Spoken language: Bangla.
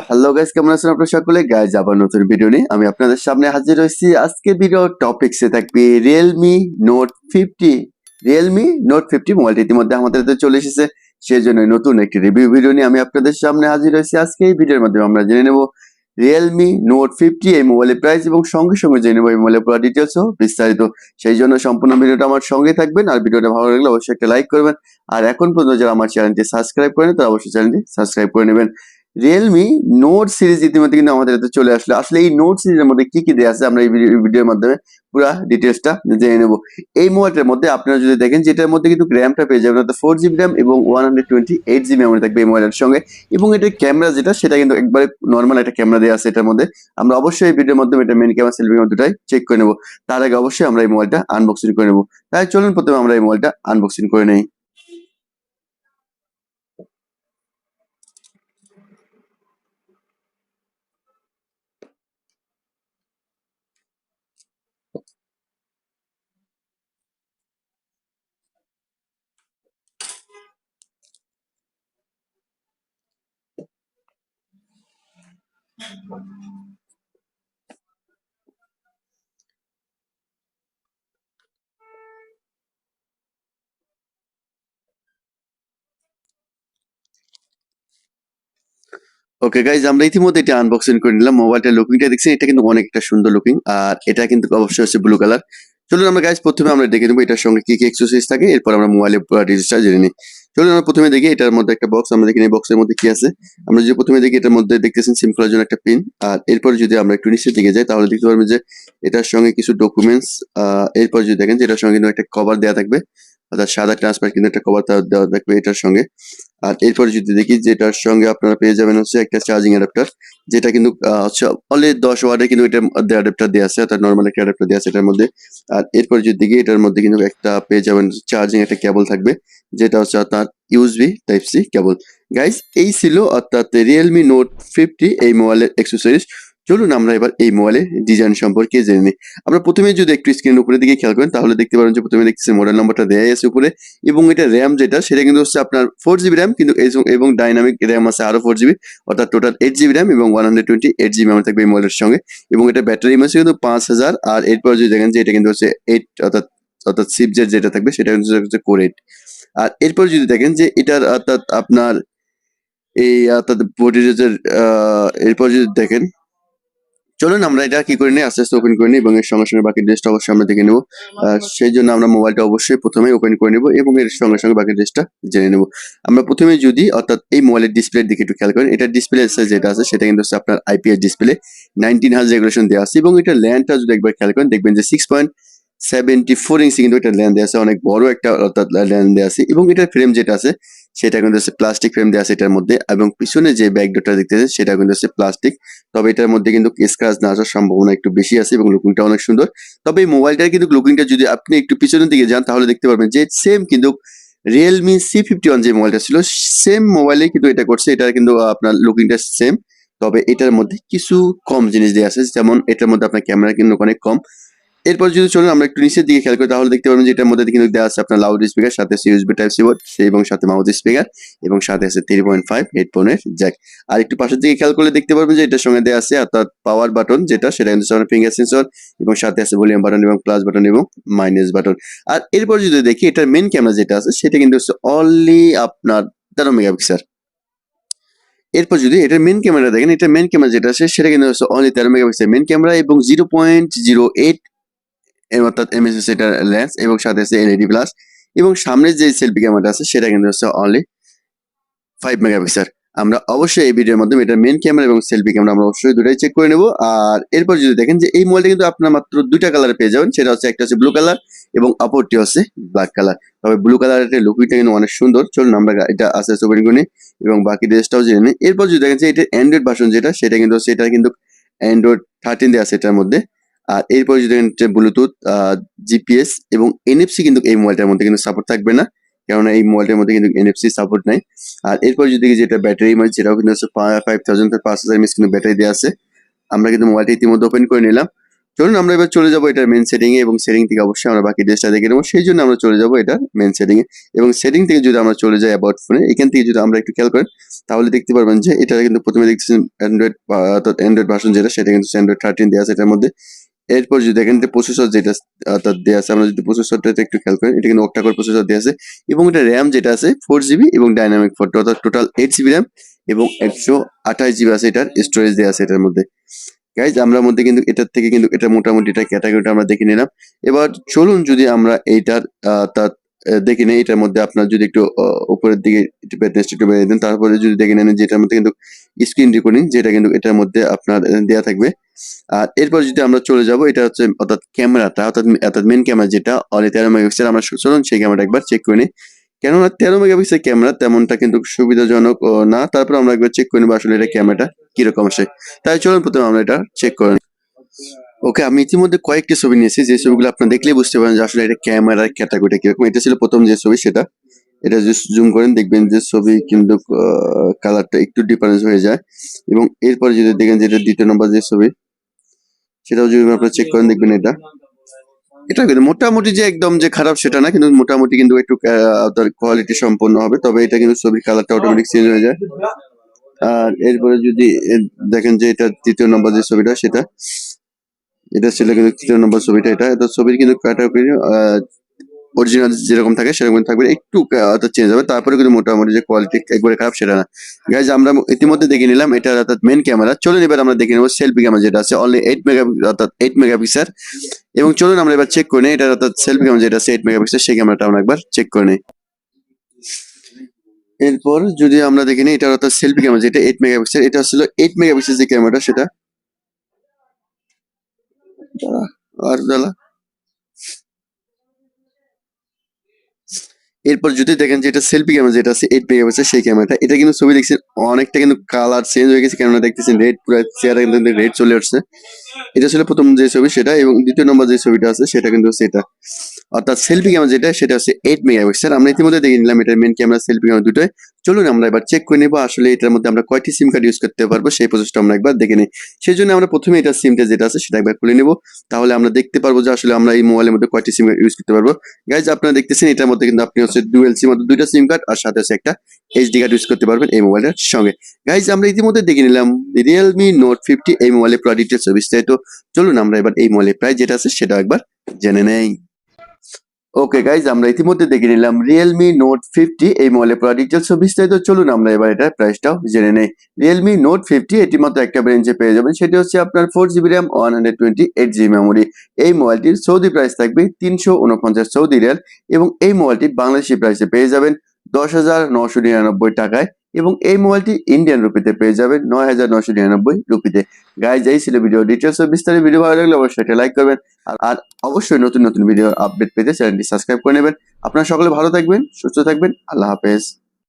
হ্যালো গাইস, কেমন আছেন আপনারা সকলে? গাইস, আবার নতুন ভিডিও নিয়ে আমি আপনাদের সামনে হাজির হয়েছি। আজকের ভিডিও টপিকসে থাকবে Realme Note 50। Realme Note 50 মোবাইলটি ইতিমধ্যে আমাদের হাতে চলে এসেছে, সেজন্য নতুন একটি রিভিউ ভিডিও নিয়ে আমি আপনাদের সামনে হাজির হয়েছি। আজকে এই ভিডিওর মাধ্যমে আমরা জেনে নেব Realme Note 50 এই মোবাইলের প্রাইস এবং সঙ্গে সঙ্গে জেনে নেব এই মোবাইলের পুরো ডিটেলস ও বিস্তারিত। সেই জন্য সম্পূর্ণ ভিডিওটা আমার সঙ্গে থাকবেন, আর ভিডিওটা ভালো লাগলে অবশ্যই একটা লাইক করবেন। আর এখন পর্যন্ত যারা আমার চ্যানেলটি সাবস্ক্রাইব করেন তারা অবশ্যই চ্যানেলটি সাবস্ক্রাইব করে নেবেন। রিয়েলমি নোট সিরিজ ইতিমধ্যে কিন্তু আমাদের হাতে চলে আসলো। আসলে এই নোট সিরিজের মধ্যে কি কি দেওয়া আছে আমরা এই ভিডিওর মাধ্যমে পুরো ডিটেলসটা জেনে নেব। এই মোবাইলটার মধ্যে আপনারা যদি দেখেন যে এটার মধ্যে কিন্তু র্যামটা পেয়ে যাবেন, অর্থাৎ 4GB র্যাম এবং 128GB মেমোরি থাকবে এই মোবাইলের সঙ্গে। এবং এটার ক্যামেরা যেটা সেটা কিন্তু একবারে নর্মাল একটা ক্যামেরা দেওয়া আছে এটার মধ্যে। আমরা অবশ্যই এই ভিডিওর মাধ্যমে এটা মেইন ক্যামেরা সেলফি ক্যামেরা দুটাই চেক করে নেব। তার আগে অবশ্যই আমরা এই মোবাইলটা আনবক্সিং করে নেব। তাই চলুন প্রথমে আমরা এই মোবাইলটা আনবক্সিং করে নেই। ওকে গাইজ, আমরা ইতিমধ্যে এটা আনবক্সিং করে নিলাম। মোবাইলটার লুকিংটা দেখছেন, এটা কিন্তু অনেকটা সুন্দর লুকিং, আর এটা কিন্তু অবশ্যই হচ্ছে ব্লু কালার। চলুন আমরা গাইজ প্রথমে আমরা দেখে নেবো এটার সঙ্গে কি কি এক্সেসরিজ থাকে, এরপর আমরা মোবাইলের ডিটেইলসটা জেনে নিই। চলুন আমরা প্রথমে দেখি এটার মধ্যে একটা বক্স, আমরা দেখি এই বক্সের মধ্যে কি আছে। আমরা যদি প্রথমে দেখি এটার মধ্যে দেখতেছেন সিম খোলার জন্য একটা পিন, আর এরপর যদি আমরা একটু নিচের দিকে যাই তাহলে দেখতে পারবেন যে এটার সঙ্গে কিছু ডকুমেন্টস। এরপর যদি দেখেন যে এটার সঙ্গে কিন্তু একটা কভার দেওয়া থাকবে, অর্থাৎ সাদা ট্রান্সপারেন্ট কিন্তু একটা কভার দেওয়া থাকবে এটার সঙ্গে। আর এরপরে যদি দেখি যেটার সঙ্গে আপনারা পেয়ে যাবেন হচ্ছে একটা চার্জিং অ্যাডাপ্টার, যেটা কিন্তু হচ্ছে অনলি 10 ওয়াটের কিন্তু এটার মধ্যে অ্যাডাপ্টার দেওয়া আছে, অর্থাৎ নর্মাল একটা অ্যাডাপ্টার দেওয়া আছে এটার মধ্যে। আর এরপরে যদি দেখি এটার মধ্যে কিন্তু একটা পেয়ে যাবেন চার্জিং একটা কেবল থাকবে, যেটা হচ্ছে আপনার USB type C cable. Guys, এই ছিল অর্থাৎ রিয়েলমি নোট 50 এই মোবাইলের অ্যাক্সেসরিজ। চলুন আমরা এবার এই মোবাইলের ডিজাইন সম্পর্কে জেনে নিই। আমরা প্রথমে যদি একটু স্ক্রিনের উপরে দিকে খেয়াল করেন তাহলে দেখতে পারেন যে প্রথমে দেখতেছেন মডেল নাম্বারটা দেয়া আছে উপরে, এবং এটা র্যাম যেটা সেটা কিন্তু হচ্ছে আপনার 4GB র্যাম, কিন্তু এবং ডাইনামিক র্যাম আছে আরো 4GB, অর্থাৎ টোটাল 8GB র্যাম এবং 128GB মেমোরি থাকবে এই মোবাইলের সঙ্গে। এবং এটা ব্যাটারি আছে কিন্তু 5000। আর এরপর যদি দেখেন যে এটা কিন্তু হচ্ছে 8, অর্থাৎ অর্থাৎ চিপজেট যেটা থাকবে সেটা কিন্তু হচ্ছে কোর 8। আর এরপর যদি দেখেন যে এটার অর্থাৎ আপনার এই অর্থাৎ প্রোটিজের এরপর যদি দেখেন, চলুন আমরা এটা কি করে নিই, আস্তে আস্তে ওপেন করে নিই এবং এর সঙ্গে সঙ্গে বাকি ড্রেসটা অবশ্যই আমরা দেখে নেবো। সেই জন্য আমরা মোবাইলটা অবশ্যই প্রথমে ওপেন করে নেবো এবং এর সঙ্গে সঙ্গে বাকি ড্রেসটা জেনে নেবো। আমরা প্রথমে যদি অর্থাৎ এই মোবাইলের ডিসপ্লের দিকে একটু খেয়াল করেন, এটা ডিসপ্লে যেটা আছে সেটা কিন্তু হচ্ছে আপনার আইপিএস ডিসপ্লে, 19 হার্জ রেগুলেশন দেওয়া আছে। এবং এটা ল্যান্ডটা যদি একবার খেয়াল করেন দেখবেন যে 6.74 ইঞ্চি কিন্তু এটা ল্যান্ড দেওয়া আছে, অনেক বড় একটা অর্থাৎ ল্যান্ড দেওয়া আছে। এবং এটার ফ্রেম যেটা আছে সেটা কিন্তু হচ্ছে প্লাস্টিক ফ্রেম দেওয়া আছে এটার মধ্যে, এবং পিছনে যে ব্যাকডোরটা দেখতেছে সেটা কিন্তু হচ্ছে প্লাস্টিক। তবে এটার মধ্যে কিন্তু স্ক্র্যাচ না আসার সম্ভাবনা একটু বেশি আছে এবং লুকিংটা অনেক সুন্দর। তবে এই মোবাইলটার কিন্তু লুকিংটা যদি আপনি একটু পিছনের দিকে যান তাহলে দেখতে পারবেন যে সেম কিন্তু রিয়েলমি C51 যে মোবাইলটা ছিল সেম মোবাইলে কিন্তু এটা করছে, এটা কিন্তু আপনার লুকিংটা সেম। তবে এটার মধ্যে কিছু কম জিনিস দেওয়া আছে, যেমন এটার মধ্যে আপনার ক্যামেরা কিন্তু অনেক কম। এরপর যদি চলুন আমরা একটু নিচের দিকে খেয়াল করি তাহলে দেখতে পাবেন যে এটার মধ্যে কিন্তু দেওয়া আছে আপনার লাউড স্পিকার, সাথে আছে ইউএসবি টাইপ সি পোর্ট এবং সাথে মাউথ স্পিকার, এবং সাথে আছে 3.5 হেডফোনের জ্যাক। আর একটু পাশের দিকে খেয়াল করলে দেখতে পারবেন যে এটার সঙ্গে দেওয়া আছে অর্থাৎ পাওয়ার বাটন, যেটা সেটা কিন্তু আপনার ফিঙ্গার সেন্সর, এবং সাথে আছে ভলিউম বাটন এবং প্লাস বাটন এবং মাইনাস বাটন। আর এরপর যদি দেখি এটার মেন ক্যামেরা যেটা আছে সেটা কিন্তু হচ্ছে অনলি আপনার 13 মেগাপিক্সেল। এরপর যদি এটার মেন ক্যামেরা দেখেন, এটার মেন ক্যামেরা যেটা আছে সেটা কিন্তু হচ্ছে অনলি 13 মেগাপিক্সেল মেন ক্যামেরা এবং 0.08 অর্থাৎ এমএসএস এটার লেন্স, এবং সাথে আছে এলইডি প্লাস। এবং সামনের যে সেলফি ক্যামেরাটা আছে সেটা কিন্তু হচ্ছে অনলি 5 মেগাপিক্সেল। আমরা অবশ্যই এই ভিডিওর মাধ্যমে এটা মেন ক্যামেরা এবং সেলফি ক্যামেরা আমরা অবশ্যই দুটাই চেক করে নেব। আর এরপর যদি দেখেন যে এই মোবাইলটা কিন্তু আপনার মাত্র দুইটা কালারে পেয়ে যাবেন, সেটা হচ্ছে একটা হচ্ছে ব্লু কালার এবং অপরটি হচ্ছে ব্ল্যাক কালার। তবে ব্লু কালারের লুকিংটা কিন্তু অনেক সুন্দর। চলুন আমরা এটা আস্তে আস্তে ওপেন করে নিই এবং বাকি ড্রেসটাও জেনে নিই। এরপর যদি দেখেন যে এটা অ্যান্ড্রয়েড ভার্সন যেটা সেটা কিন্তু হচ্ছে এটা কিন্তু অ্যান্ড্রয়েড 13 দেওয়া আছে এটার মধ্যে। আর এরপর যদি দেখেন ব্লুটুথ, জিপিএস এবং এনএফসি কিন্তু এই মোবাইলটার মধ্যে কিন্তু সাপোর্ট থাকবে না, কেননা এই মোবাইলটার মধ্যে কিন্তু এনএফসি সাপোর্ট নাই। আর এরপর যদি দেখি যেটা ব্যাটারি মানে যেটাও কিন্তু হচ্ছে 5000 5000 কিন্তু ব্যাটারি দেওয়া আছে। আমরা কিন্তু মোবাইলটা ইতিমধ্যে ওপেন করে নিলাম। চলুন আমরা এবার চলে যাবো এটার মেন সেটিং এ এবং সেটিং থেকে অবশ্যই আমরা বাকি ডিটেইলসটা দেখে নেবো। সেই জন্য আমরা চলে যাবো এটার মেন সেটিং এ এবং সেটিং থেকে যদি আমরা চলে যাই অ্যাবাউট ফোনে, এখান থেকে যদি আমরা একটু খেয়াল করেন তাহলে দেখতে পারবেন যে এটা কিন্তু প্রথমে দেখতেছেন অ্যান্ড্রয়েড অর্থাৎ অ্যান্ড্রয়েড ভার্সন যেটা সেটা কিন্তু অ্যান্ড্রয়েড 13 দেওয়া আছে এটার মধ্যে। এরপর যদি দেখেন যে প্রসেসর যেটা অর্থাৎ দেওয়া আছে, আমরা যদি প্রসেসরটাতে একটু খেয়াল করেন এটা কিন্তু অক্টা কোর প্রসেসর দেওয়া আছে এবং এটা র্যাম যেটা আছে 4 জিবি এবং ডাইনামিক 40 অর্থাৎ টোটাল 8 জিবি র্যাম এবং 128 জিবি আছে এটার স্টোরেজ দেওয়া আছে এটার মধ্যে। গাইজ আমরা মধ্যে কিন্তু এটার থেকে কিন্তু এটা মোটামুটি এটা ক্যাটাগরিটা আমরা দেখে নিলাম। এবার চলুন যদি আমরা এইটার তার দেখে নেই এটার মধ্যে আপনার যদি একটু উপরের দিকে একটু ব্রাইটনেসটা একটু বাড়িয়ে দেন, তারপরে যদি দেখে নেন যে এটার মধ্যে কিন্তু স্ক্রিন রেকর্ডিং যেটা কিন্তু এটার মধ্যে আপনার দেওয়া থাকবে। আর এরপর যদি আমরা চলে যাব এটা হচ্ছে অর্থাৎ ক্যামেরাটা অর্থাৎ মেন ক্যামেরা যেটা অনলি 13 মেগাপিক্সেল, আমরা চলুন সেই ক্যামেরাটা একবার চেক করে নিই। কেননা 13 মেগাপিক্সেল ক্যামেরা তেমনটা কিন্তু সুবিধাজনক না, তারপর আমরা একবার চেক করে নেবো আসলে এটা ক্যামেরাটা কিরকম আসে। তাই চলুন প্রথমে আমরা এটা চেক করে নিই। ওকে, আমি ইতিমধ্যে কয়েকটি ছবি নিয়েছি যে ছবিগুলো আপনারা দেখলেই বুঝতে পারেন যে আসলে এটা ক্যামেরার ক্যাটাগরিটা কিরকম। এটা ছিল প্রথম যে ছবি সেটা, এটা যদি জুম করেন দেখবেন যে ছবি কিন্তু কালারটা একটু ডিফারেন্স হয়ে যায় এবং এরপরে যদি দেখেন যে এটা দ্বিতীয় নম্বর যে ছবি সেটাও যদি আপনারা চেক করেন দেখবেন এটা কিন্তু মোটামুটি যে একদম যে খারাপ সেটা না, কিন্তু মোটামুটি কিন্তু একটু তার কোয়ালিটি সম্পন্ন হবে, তবে এটা কিন্তু ছবির কালারটা অটোমেটিক চেঞ্জ হয়ে যায়। আর এরপরে যদি দেখেন যে এটা তৃতীয় নম্বর যে ছবিটা সেটা, এটা ছিল কিন্তু তৃতীয় নম্বর ছবিটা, এটা ছবির কিন্তু ক্যাটাগরি অরিজিনাল যেরকম থাকে সেরকম থাকবে, একটু চেঞ্জ হবে, তারপরে কিন্তু মোটামুটি যে কোয়ালিটি একবারে খারাপ সেটা না। গাইজ আমরা ইতিমধ্যে দেখে নিলাম এটা অর্থাৎ মেন ক্যামেরা। চলুন এবার আমরা দেখে নেবো সেলফি ক্যামেরা যেটা আছে অনলি 8 মেগাপিক্সেল এবং চলুন আমরা এবার চেক করে নিই এটা অর্থাৎ সেলফি ক্যামেরা যেটা আছে 8 মেগাপিক্সেল সেই ক্যামেরাটা আমরা একবার চেক করে নিই। এরপর যদি আমরা দেখে নিই এটা অর্থাৎ সেলফি ক্যামেরা যেটা 8 মেগাপিক্সেল, এটা ছিল 8 মেগাপিক্সেল যে ক্যামেরাটা সেটা আর এরপর যদি দেখেন যে এটা সেলফি ক্যামেরা যেটা আছে 8 মেগাপিক্সেল সেই ক্যামেরাটা, এটা কিন্তু ছবি দেখছেন অনেকটা কিন্তু কালার চেঞ্জ হয়ে গেছে, কেননা দেখতেছেন রেড পুরো চেহারা কিন্তু রেড চলে আসছে। এটা ছিল প্রথম যে ছবি সেটা এবং দ্বিতীয় নম্বর যে ছবিটা আছে সেটা কিন্তু সেটা অর্থাৎ সেলফি ক্যামেরা যেটা সেটা হচ্ছে 8 মেগাপিক্সেল। আমরা ইতিমধ্যে দেখে নিলাম এটার মেন ক্যামেরা সেলফি ক্যামেরা দুটোই। চলুন আমরা এবার চেক করে নেবো আসলে এটার মধ্যে আমরা কয়টি সিম কার্ড ইউজ করতে পারবো সেই প্রসেসটা আমরা একবার দেখে নিই। সেই জন্য আমরা প্রথমে এটা সিমটা যেটা আছে সেটা একবার খুলে নেবো, তাহলে আমরা দেখতে পারবো যে আসলে আমরা এই মোবাইলের মধ্যে কয়টি সিম কার্ড ইউজ করতে পারবো। গাইজ আপনারা দেখতেছেন এটার মধ্যে কিন্তু আপনি হচ্ছে ডুয়েল সিম অর্থাৎ দুইটা সিম কার্ড আর সাথে হচ্ছে একটা এইচডি কার্ড ইউজ করতে পারবেন এই মোবাইলের সঙ্গে। গাইজ আমরা ইতিমধ্যে দেখে নিলাম রিয়েলমি নোট 50 এই মোবাইলের পুরো ডিটেলস বিস্তারিত। চলুন আমরা এবার এই মোবাইলের প্রাইস যেটা আছে সেটা একবার জেনে নেই। ওকে গাইজ আমরা ইতিমধ্যে দেখে নিলাম Realme Note 50 এই মোবাইলের পুরো ডিটেলস বিস্তারিত। চলুন আমরা এবার এটার প্রাইসটাও জেনে নেই। Realme Note 50 এটি মাত্র একটা রেঞ্জে পেয়ে যাবেন, সেটি হচ্ছে আপনার 4 জিবি র্যাম 128 জিবি মেমোরি। এই মোবাইলটির সৌদি প্রাইস থাকবে 349 সৌদি রিয়াল এবং এই মোবাইলটি বাংলাদেশি প্রাইসে পেয়ে যাবেন 10,999 টাকায় এবং এই মোবাইলটি ইন্ডিয়ান রুপিতে পেয়ে যাবেন 9,999 রুপিতে। গাইজ এই ছিল ভিডিও ডিটেলস বিস্তারিত। ভিডিও ভালো লাগলে অবশ্যই একটা লাইক করবেন আর অবশ্যই নতুন নতুন ভিডিও আপডেট পেতে চ্যানেলটি সাবস্ক্রাইব করে নেবেন। আপনারা সকলে ভালো থাকবেন, সুস্থ থাকবেন। আল্লাহ হাফেজ।